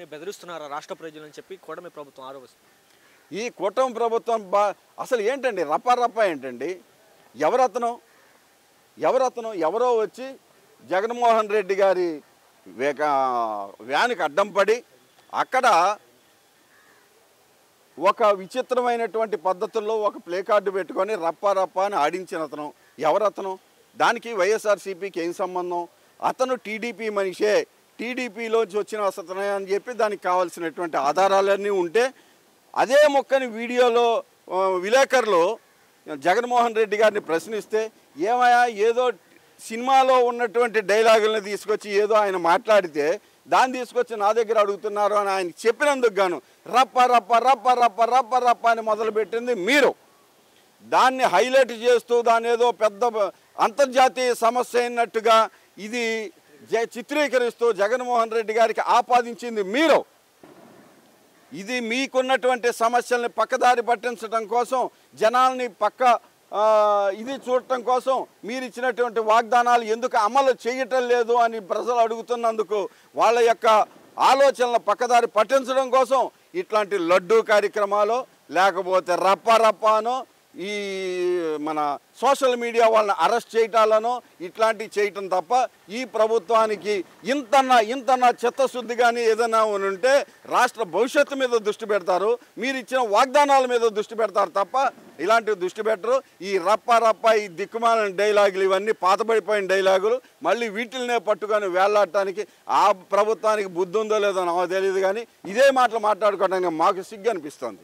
బెదిరిస్తున్నారా రాష్ట్ర ప్రజలని చెప్పి కూటమి ప్రభుత్వం ఆరోపిస్తుంది. ఈ కూటమి ప్రభుత్వం అసలు ఏంటండి రప్ప ఏంటండి? ఎవరతను ఎవరో వచ్చి జగన్మోహన్ రెడ్డి గారి వ్యాన్కి అడ్డం పడి అక్కడ ఒక విచిత్రమైనటువంటి పద్ధతుల్లో ఒక ప్లే కార్డు పెట్టుకొని రప్ప అని ఆడించిన అతను ఎవరతను? దానికి వైఎస్ఆర్సీపీకి ఏం సంబంధం? అతను టీడీపీ మనిషే, టీడీపీలోంచి వచ్చిన అసతనే అని చెప్పి దానికి కావాల్సినటువంటి ఆధారాలన్నీ ఉంటే అదే మొక్కని వీడియోలో విలేకరులు జగన్మోహన్ రెడ్డి గారిని ప్రశ్నిస్తే ఏమయ్యా ఏదో సినిమాలో ఉన్నటువంటి డైలాగులను తీసుకొచ్చి ఏదో ఆయన మాట్లాడితే దాన్ని తీసుకొచ్చి నా దగ్గర అడుగుతున్నారు అని ఆయన చెప్పినందుకు గాను రప్ప అని మొదలుపెట్టింది మీరు. దాన్ని హైలైట్ చేస్తూ దాన్ని ఏదో పెద్ద అంతర్జాతీయ సమస్య అయినట్టుగా ఇది చిత్రీకరిస్తూ జగన్మోహన్ రెడ్డి గారికి ఆపాదించింది మీరు. ఇది మీకున్నటువంటి సమస్యల్ని పక్కదారి పట్టించడం కోసం, జనాల్ని ఇది చూడటం కోసం మీరు ఇచ్చినటువంటి వాగ్దానాలు ఎందుకు అమలు చేయటం లేదు అని ప్రజలు అడుగుతున్నందుకు వాళ్ళ యొక్క ఆలోచనల పక్కదారి పట్టించడం కోసం ఇట్లాంటి లడ్డూ కార్యక్రమాలు లేకపోతే రప్పనో ఈ మన సోషల్ మీడియా వాళ్ళని అరెస్ట్ చేయటాలనో ఇట్లాంటివి చేయటం తప్ప ఈ ప్రభుత్వానికి ఇంతన్నా చిత్తశుద్ధి కానీ ఏదైనా ఉంటే రాష్ట్ర భవిష్యత్తు మీద దృష్టి పెడతారు, మీరు ఇచ్చిన వాగ్దానాల మీద దృష్టి పెడతారు తప్ప ఇలాంటివి దృష్టి పెట్టరు. ఈ రప్ప ఈ దిక్కుమాలిన డైలాగులు ఇవన్నీ పాతబడిపోయిన డైలాగులు మళ్ళీ వీటిల్నే పట్టుకొని వేలాడటానికి ఆ ప్రభుత్వానికి బుద్ధి ఉందో లేదో నాకు తెలియదు, కానీ ఇదే మాటలు మాట్లాడుకోవడానికి మాకు సిగ్గు అనిపిస్తుంది.